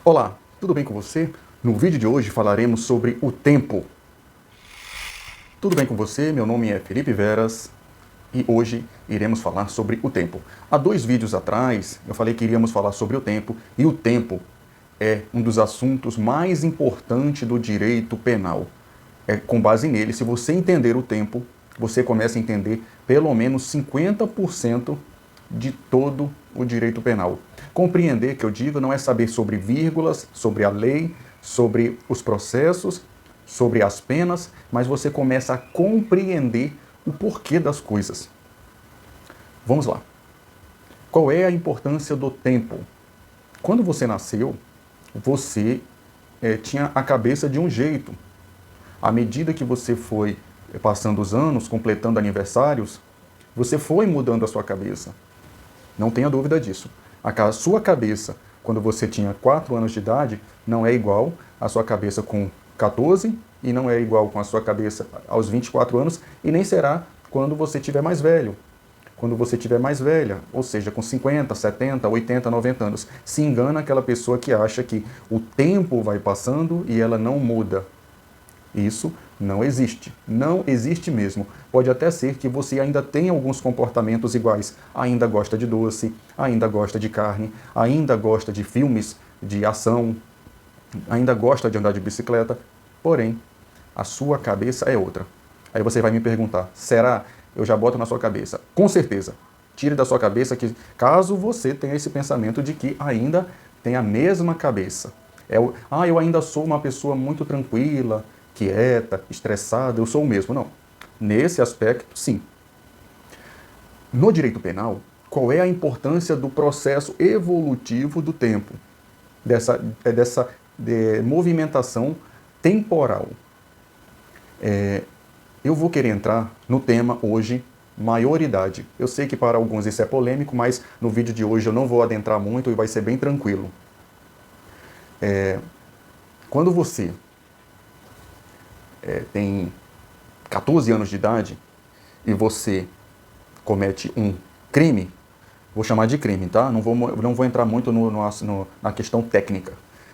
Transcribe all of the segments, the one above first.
Olá, tudo bem com você? No vídeo de hoje falaremos sobre o tempo. Tudo bem com você? Meu nome é Felipe Veras e hoje iremos falar sobre o tempo. Há 2 vídeos atrás eu falei que iríamos falar sobre o tempo e o tempo é um dos assuntos mais importantes do direito penal. Com base nele, se você entender o tempo, você começa a entender pelo menos 50% de todo o direito penal. Compreender, que eu digo, não é saber sobre vírgulas, sobre a lei, sobre os processos, sobre as penas, mas você começa a compreender o porquê das coisas. Vamos lá. Qual é a importância do tempo? Quando você nasceu, você tinha a cabeça de um jeito. À medida que você foi passando os anos, completando aniversários, você foi mudando a sua cabeça. Não tenha dúvida disso. A sua cabeça, quando você tinha 4 anos de idade, não é igual à sua cabeça com 14 e não é igual com a sua cabeça aos 24 anos e nem será quando você estiver mais velho. Quando você estiver mais velha, ou seja, com 50, 70, 80, 90 anos. Se engana aquela pessoa que acha que o tempo vai passando e ela não muda. Isso não existe. Não existe mesmo. Pode até ser que você ainda tenha alguns comportamentos iguais. Ainda gosta de doce, ainda gosta de carne, ainda gosta de filmes de ação, ainda gosta de andar de bicicleta. Porém, a sua cabeça é outra. Aí você vai me perguntar, será? Eu já boto na sua cabeça. Com certeza. Tire da sua cabeça que, caso você tenha esse pensamento de que ainda tem a mesma cabeça. Eu ainda sou uma pessoa muito tranquila, quieta, estressada, eu sou o mesmo. Não. Nesse aspecto, sim. No direito penal, qual é a importância do processo evolutivo do tempo? Dessa movimentação temporal. Eu vou querer entrar no tema hoje, maioridade. Eu sei que para alguns isso é polêmico, mas no vídeo de hoje eu não vou adentrar muito e vai ser bem tranquilo. Quando você tem 14 anos de idade e você comete um crime, vou chamar de crime, tá? Não vou entrar muito na questão técnica.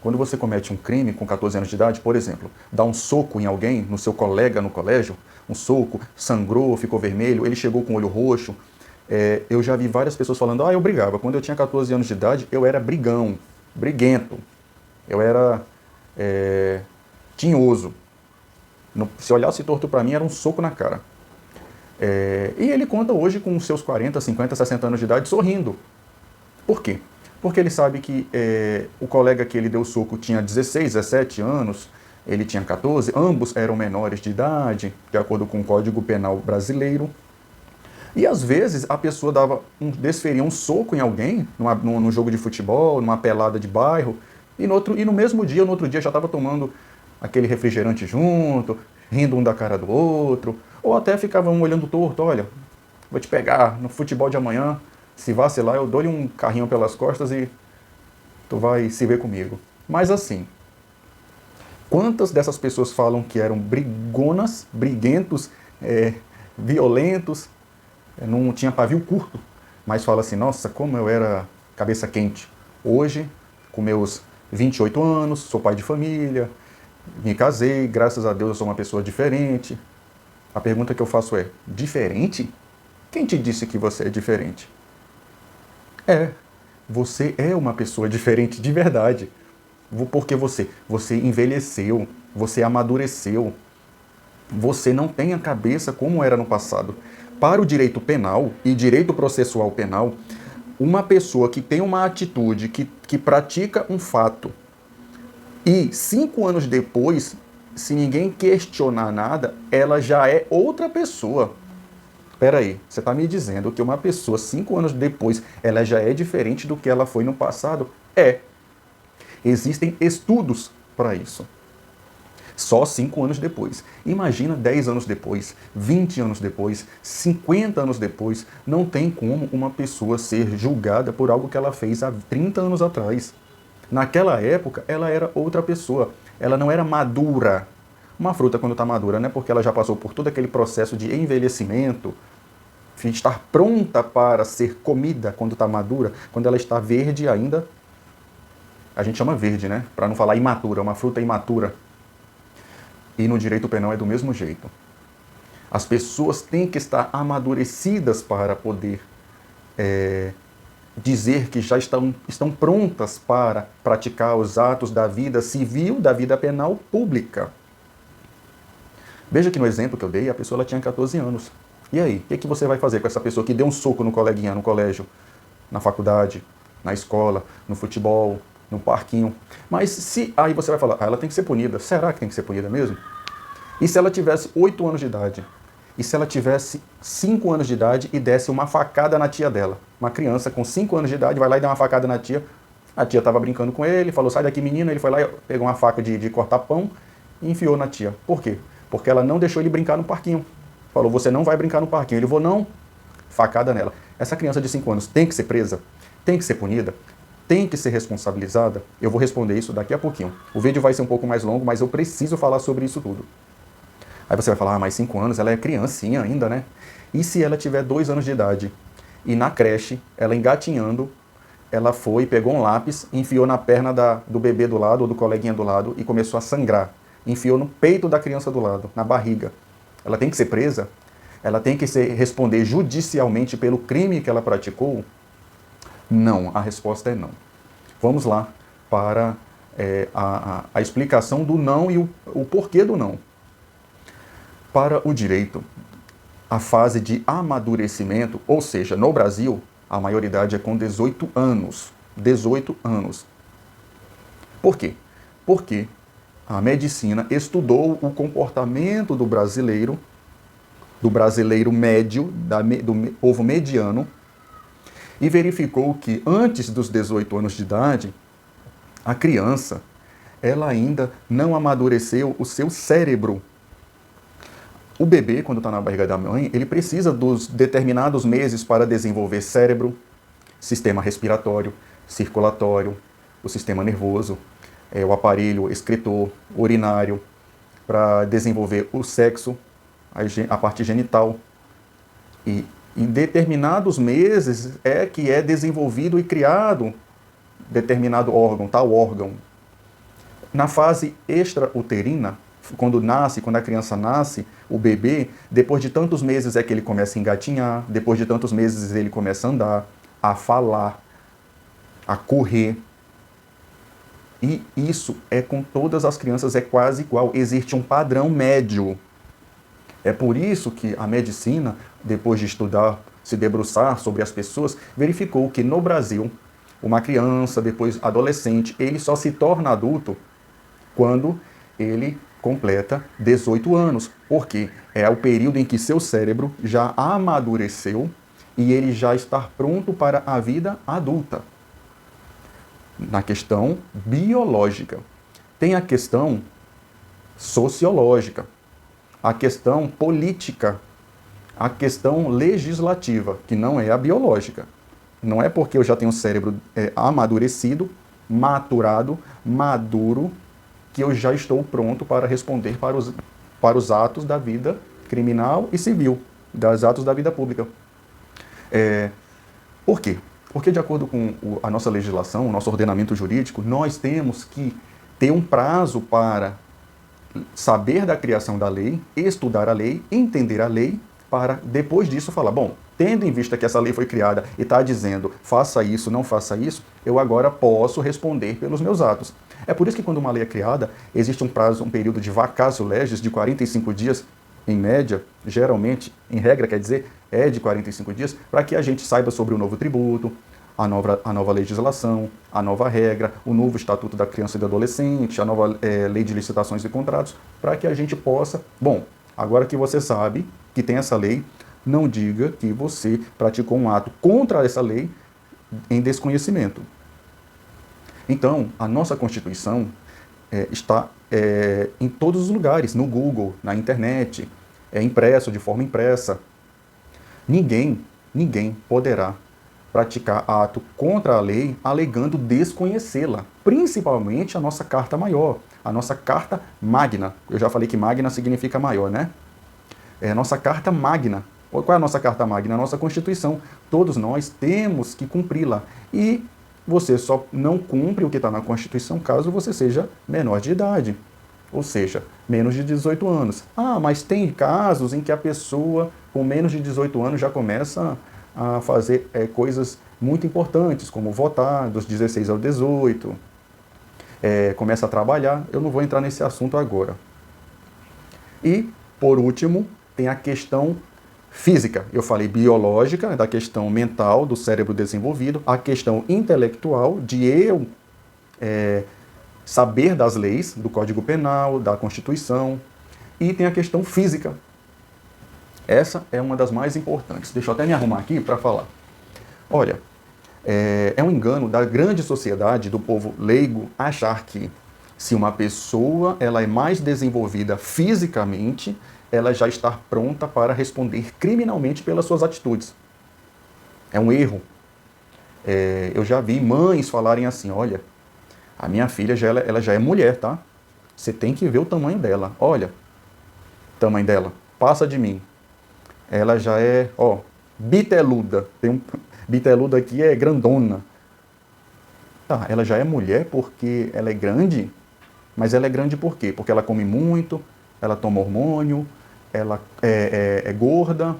Quando você comete um crime com 14 anos de idade, por exemplo, dá um soco em alguém, no seu colega no colégio, um soco, sangrou, ficou vermelho, ele chegou com o olho roxo. Eu já vi várias pessoas falando, eu brigava. Quando eu tinha 14 anos de idade, eu era brigão, briguento. Eu era tinhoso. Se olhasse torto para mim, era um soco na cara. E ele conta hoje com seus 40, 50, 60 anos de idade, sorrindo. Por quê? Porque ele sabe que o colega que ele deu soco tinha 16, 17 anos, ele tinha 14, ambos eram menores de idade, de acordo com o Código Penal brasileiro. E às vezes a pessoa desferia um soco em alguém, num jogo de futebol, numa pelada de bairro, e no mesmo dia, no outro dia já estava tomando aquele refrigerante junto, rindo um da cara do outro, ou até ficava um olhando torto, olha, vou te pegar no futebol de amanhã, se vacilar eu dou-lhe um carrinho pelas costas e tu vai se ver comigo. Mas assim, quantas dessas pessoas falam que eram brigonas, briguentos, violentos, não tinha pavio curto, mas fala assim, nossa, como eu era cabeça quente. Hoje, com meus 28 anos, sou pai de família, me casei, graças a Deus eu sou uma pessoa diferente. A pergunta que eu faço é, diferente? Quem te disse que você é diferente? Você é uma pessoa diferente de verdade. Porque você envelheceu, você amadureceu, você não tem a cabeça como era no passado. Para o direito penal e direito processual penal, uma pessoa que tem uma atitude, que pratica um fato, e 5 anos depois, se ninguém questionar nada, ela já é outra pessoa. Espera aí, você está me dizendo que uma pessoa 5 anos depois, ela já é diferente do que ela foi no passado? Existem estudos para isso. Só 5 anos depois. Imagina 10 anos depois, 20 anos depois, 50 anos depois. Não tem como uma pessoa ser julgada por algo que ela fez há 30 anos atrás. Naquela época, ela era outra pessoa. Ela não era madura. Uma fruta, quando está madura, né? Porque ela já passou por todo aquele processo de envelhecimento, de estar pronta para ser comida quando está madura, quando ela está verde ainda, A gente chama verde, né? Para não falar imatura, uma fruta imatura. E no direito penal é do mesmo jeito. As pessoas têm que estar amadurecidas para poder dizer que já estão prontas para praticar os atos da vida civil, da vida penal pública. Veja que no exemplo que eu dei, a pessoa ela tinha 14 anos. E aí, o que você vai fazer com essa pessoa que deu um soco no coleguinha, no colégio, na faculdade, na escola, no futebol, no parquinho? Mas se aí você vai falar, ela tem que ser punida. Será que tem que ser punida mesmo? E se ela tivesse 8 anos de idade? E se ela tivesse 5 anos de idade e desse uma facada na tia dela? Uma criança com 5 anos de idade vai lá e dá uma facada na tia. A tia estava brincando com ele, falou, sai daqui menina. Ele foi lá e pegou uma faca de cortar pão e enfiou na tia. Por quê? Porque ela não deixou ele brincar no parquinho. Falou, você não vai brincar no parquinho. Ele falou, não, facada nela. Essa criança de 5 anos tem que ser presa? Tem que ser punida? Tem que ser responsabilizada? Eu vou responder isso daqui a pouquinho. O vídeo vai ser um pouco mais longo, mas eu preciso falar sobre isso tudo. Aí você vai falar, mas 5 anos, ela é criancinha ainda, né? E se ela tiver 2 anos de idade e na creche, ela engatinhando, ela foi, pegou um lápis, enfiou na perna do bebê do lado ou do coleguinha do lado e começou a sangrar. Enfiou no peito da criança do lado, na barriga. Ela tem que ser presa? Ela tem que responder judicialmente pelo crime que ela praticou? Não, a resposta é não. Vamos lá para a explicação do não e o porquê do não. Para o direito, a fase de amadurecimento, ou seja, no Brasil, a maioridade é com 18 anos. 18 anos. Por quê? Porque a medicina estudou o comportamento do brasileiro médio, do povo mediano, e verificou que antes dos 18 anos de idade, a criança, ela ainda não amadureceu o seu cérebro. O bebê, quando está na barriga da mãe, ele precisa dos determinados meses para desenvolver cérebro, sistema respiratório, circulatório, o sistema nervoso, o aparelho excretor, urinário, para desenvolver o sexo, a parte genital. E em determinados meses é que é desenvolvido e criado determinado órgão, tal órgão. Na fase extrauterina, quando a criança nasce, o bebê, depois de tantos meses é que ele começa a engatinhar, depois de tantos meses ele começa a andar, a falar, a correr. E isso é com todas as crianças, é quase igual. Existe um padrão médio. É por isso que a medicina, depois de estudar, se debruçar sobre as pessoas, verificou que no Brasil, uma criança, depois adolescente, ele só se torna adulto quando ele completa 18 anos. Porque é o período em que seu cérebro já amadureceu e ele já está pronto para a vida adulta. Na questão biológica. Tem a questão sociológica, a questão política, a questão legislativa, que não é a biológica. Não é porque eu já tenho o cérebro amadurecido, maturado, maduro, que eu já estou pronto para responder para os atos da vida criminal e civil, dos atos da vida pública. Por quê? Porque, de acordo com a nossa legislação, o nosso ordenamento jurídico, nós temos que ter um prazo para saber da criação da lei, estudar a lei, entender a lei, para depois disso falar, bom, tendo em vista que essa lei foi criada e está dizendo faça isso, não faça isso, eu agora posso responder pelos meus atos. É por isso que quando uma lei é criada, existe um prazo, um período de vacatio legis de 45 dias, em média, geralmente, em regra quer dizer, é de 45 dias, para que a gente saiba sobre o novo tributo, a nova legislação, a nova regra, o novo Estatuto da Criança e do Adolescente, a nova Lei de Licitações e Contratos, para que a gente possa, bom, agora que você sabe que tem essa lei, não diga que você praticou um ato contra essa lei em desconhecimento. Então, a nossa Constituição está em todos os lugares, no Google, na internet, impresso, de forma impressa. Ninguém poderá praticar ato contra a lei alegando desconhecê-la, principalmente a nossa Carta Maior, a nossa Carta Magna. Eu já falei que Magna significa maior, né? É a nossa Carta Magna. Qual é a nossa Carta Magna? A nossa Constituição. Todos nós temos que cumpri-la. E você só não cumpre o que está na Constituição caso você seja menor de idade, ou seja, menos de 18 anos. Ah, mas tem casos em que a pessoa com menos de 18 anos já começa a fazer coisas muito importantes, como votar dos 16 aos 18, começa a trabalhar. Eu não vou entrar nesse assunto agora. E, por último, tem a questão física. Eu falei biológica, da questão mental, do cérebro desenvolvido, a questão intelectual, de eu saber das leis, do Código Penal, da Constituição, e tem a questão física. Essa é uma das mais importantes. Deixa eu até me arrumar aqui para falar. Olha, é um engano da grande sociedade, do povo leigo, achar que se uma pessoa ela é mais desenvolvida fisicamente, ela já está pronta para responder criminalmente pelas suas atitudes. É um erro. Eu já vi mães falarem assim, olha, a minha filha ela já é mulher, tá? Você tem que ver o tamanho dela. Olha, o tamanho dela, passa de mim. Ela já é, biteluda. Biteluda aqui é grandona. Tá, ela já é mulher porque ela é grande, mas ela é grande por quê? Porque ela come muito, ela toma hormônio, ela é gorda,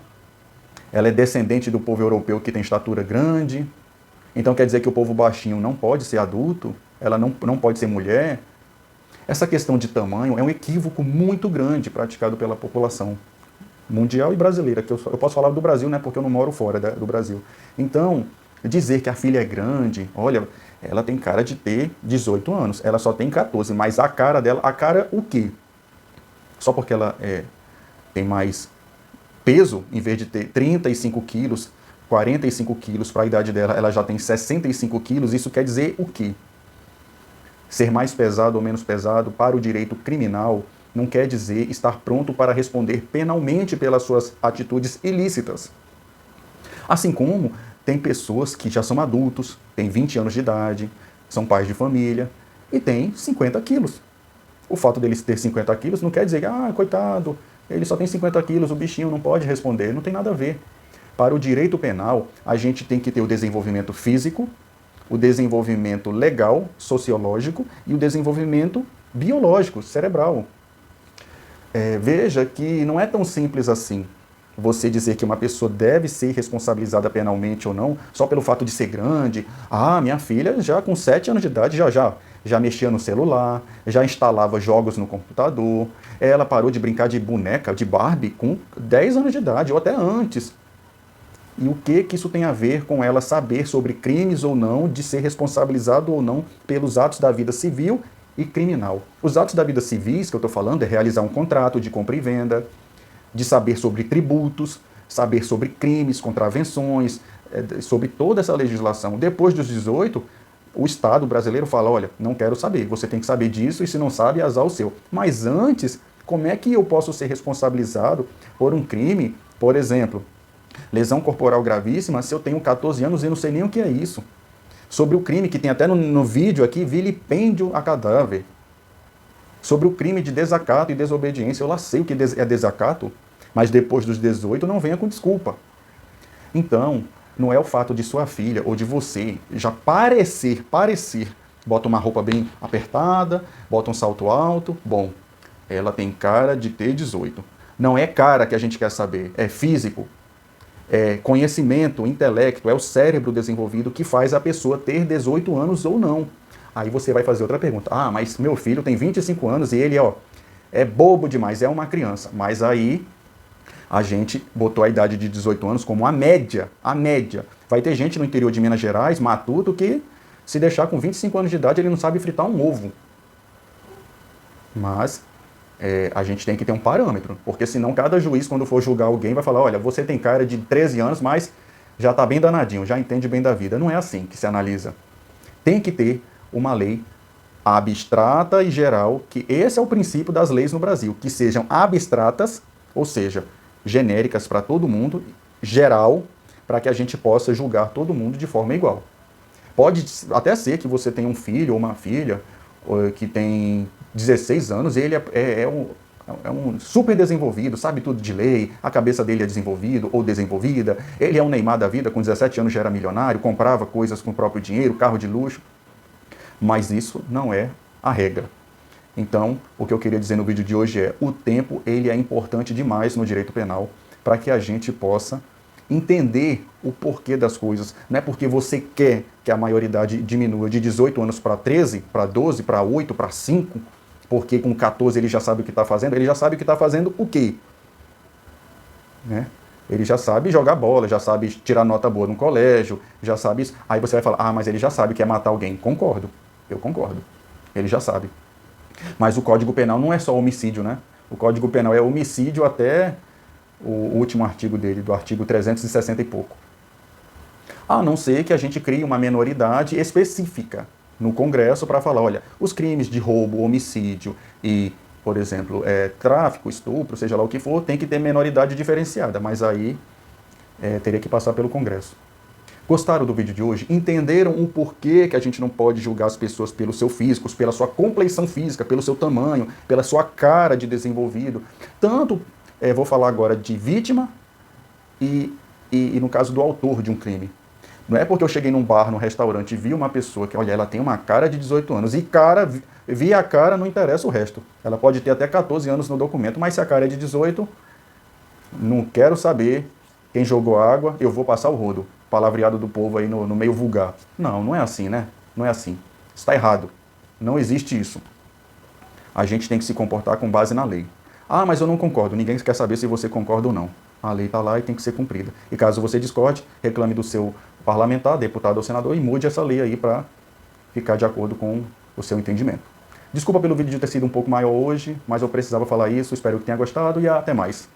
ela é descendente do povo europeu que tem estatura grande. Então quer dizer que o povo baixinho não pode ser adulto? Ela não pode ser mulher? Essa questão de tamanho é um equívoco muito grande praticado pela população mundial e brasileira, que eu posso falar do Brasil, né, porque eu não moro fora do Brasil. Então, dizer que a filha é grande, olha, ela tem cara de ter 18 anos, ela só tem 14, mas a cara dela, a cara o quê? Só porque ela tem mais peso, em vez de ter 35 quilos, 45 quilos para a idade dela, ela já tem 65 quilos, isso quer dizer o quê? Ser mais pesado ou menos pesado para o direito criminal não quer dizer estar pronto para responder penalmente pelas suas atitudes ilícitas. Assim como tem pessoas que já são adultos, têm 20 anos de idade, são pais de família e têm 50 quilos. O fato deles ter 50 quilos não quer dizer que, coitado, ele só tem 50 quilos, o bichinho não pode responder. Não tem nada a ver. Para o direito penal, a gente tem que ter o desenvolvimento físico, o desenvolvimento legal, sociológico e o desenvolvimento biológico, cerebral. Veja que não é tão simples assim você dizer que uma pessoa deve ser responsabilizada penalmente ou não, só pelo fato de ser grande. Minha filha já com 7 anos de idade já mexia no celular, já instalava jogos no computador, ela parou de brincar de boneca, de Barbie, com 10 anos de idade, ou até antes. E o que isso tem a ver com ela saber sobre crimes ou não, de ser responsabilizado ou não pelos atos da vida civil e criminal? Os atos da vida civis que eu estou falando é realizar um contrato de compra e venda, de saber sobre tributos, saber sobre crimes, contravenções, sobre toda essa legislação. Depois dos 18, o Estado brasileiro fala, olha, não quero saber, você tem que saber disso e se não sabe, azar o seu. Mas antes, como é que eu posso ser responsabilizado por um crime, por exemplo, lesão corporal gravíssima, se eu tenho 14 anos e não sei nem o que é isso? Sobre o crime que tem até no vídeo aqui, vilipêndio a cadáver. Sobre o crime de desacato e desobediência, eu lá sei o que é desacato, mas depois dos 18 não venha com desculpa. Então, não é o fato de sua filha ou de você já parecer, bota uma roupa bem apertada, bota um salto alto, bom, ela tem cara de ter 18. Não é cara que a gente quer saber, é físico, é conhecimento, intelecto, é o cérebro desenvolvido que faz a pessoa ter 18 anos ou não. Aí você vai fazer outra pergunta. Mas meu filho tem 25 anos e ele, é bobo demais, é uma criança. Mas aí a gente botou a idade de 18 anos como a média. A média. Vai ter gente no interior de Minas Gerais, matuto, que se deixar com 25 anos de idade ele não sabe fritar um ovo. Mas a gente tem que ter um parâmetro, porque senão cada juiz, quando for julgar alguém, vai falar, olha, você tem cara de 13 anos, mas já está bem danadinho, já entende bem da vida. Não é assim que se analisa. Tem que ter uma lei abstrata e geral, que esse é o princípio das leis no Brasil, que sejam abstratas, ou seja, genéricas para todo mundo, geral, para que a gente possa julgar todo mundo de forma igual. Pode até ser que você tenha um filho ou uma filha que tem 16 anos e ele é um super desenvolvido, sabe tudo de lei, a cabeça dele é desenvolvido ou desenvolvida, ele é um Neymar da vida, com 17 anos já era milionário, comprava coisas com o próprio dinheiro, carro de luxo, mas isso não é a regra. Então, o que eu queria dizer no vídeo de hoje é, o tempo ele é importante demais no direito penal para que a gente possa entender o porquê das coisas. Não é porque você quer que a maioridade diminua de 18 anos para 13, para 12, para 8, para 5, porque com 14 ele já sabe o que está fazendo. Ele já sabe o que está fazendo o quê? Né? Ele já sabe jogar bola, já sabe tirar nota boa no colégio, já sabe isso. Aí você vai falar, ah, mas ele já sabe que é matar alguém. Concordo, eu concordo. Ele já sabe. Mas o Código Penal não é só homicídio, né? O Código Penal é homicídio até o último artigo dele, do artigo 360 e pouco. A não ser que a gente crie uma menoridade específica no Congresso para falar, olha, os crimes de roubo, homicídio e, por exemplo, tráfico, estupro, seja lá o que for, tem que ter menoridade diferenciada, mas aí teria que passar pelo Congresso. Gostaram do vídeo de hoje? Entenderam o porquê que a gente não pode julgar as pessoas pelo seu físico, pela sua compleição física, pelo seu tamanho, pela sua cara de desenvolvido? Tanto, vou falar agora de vítima e no caso do autor de um crime. Não é porque eu cheguei num bar, num restaurante e vi uma pessoa que, olha, ela tem uma cara de 18 anos e cara, vi a cara, não interessa o resto. Ela pode ter até 14 anos no documento, mas se a cara é de 18, não quero saber quem jogou água, eu vou passar o rodo. Palavreado do povo aí no meio vulgar. Não, não é assim, né? Não é assim. Está errado. Não existe isso. A gente tem que se comportar com base na lei. Ah, mas eu não concordo. Ninguém quer saber se você concorda ou não. A lei está lá e tem que ser cumprida. E caso você discorde, reclame do seu parlamentar, deputado ou senador e mude essa lei aí para ficar de acordo com o seu entendimento. Desculpa pelo vídeo de ter sido um pouco maior hoje, mas eu precisava falar isso. Espero que tenha gostado e até mais.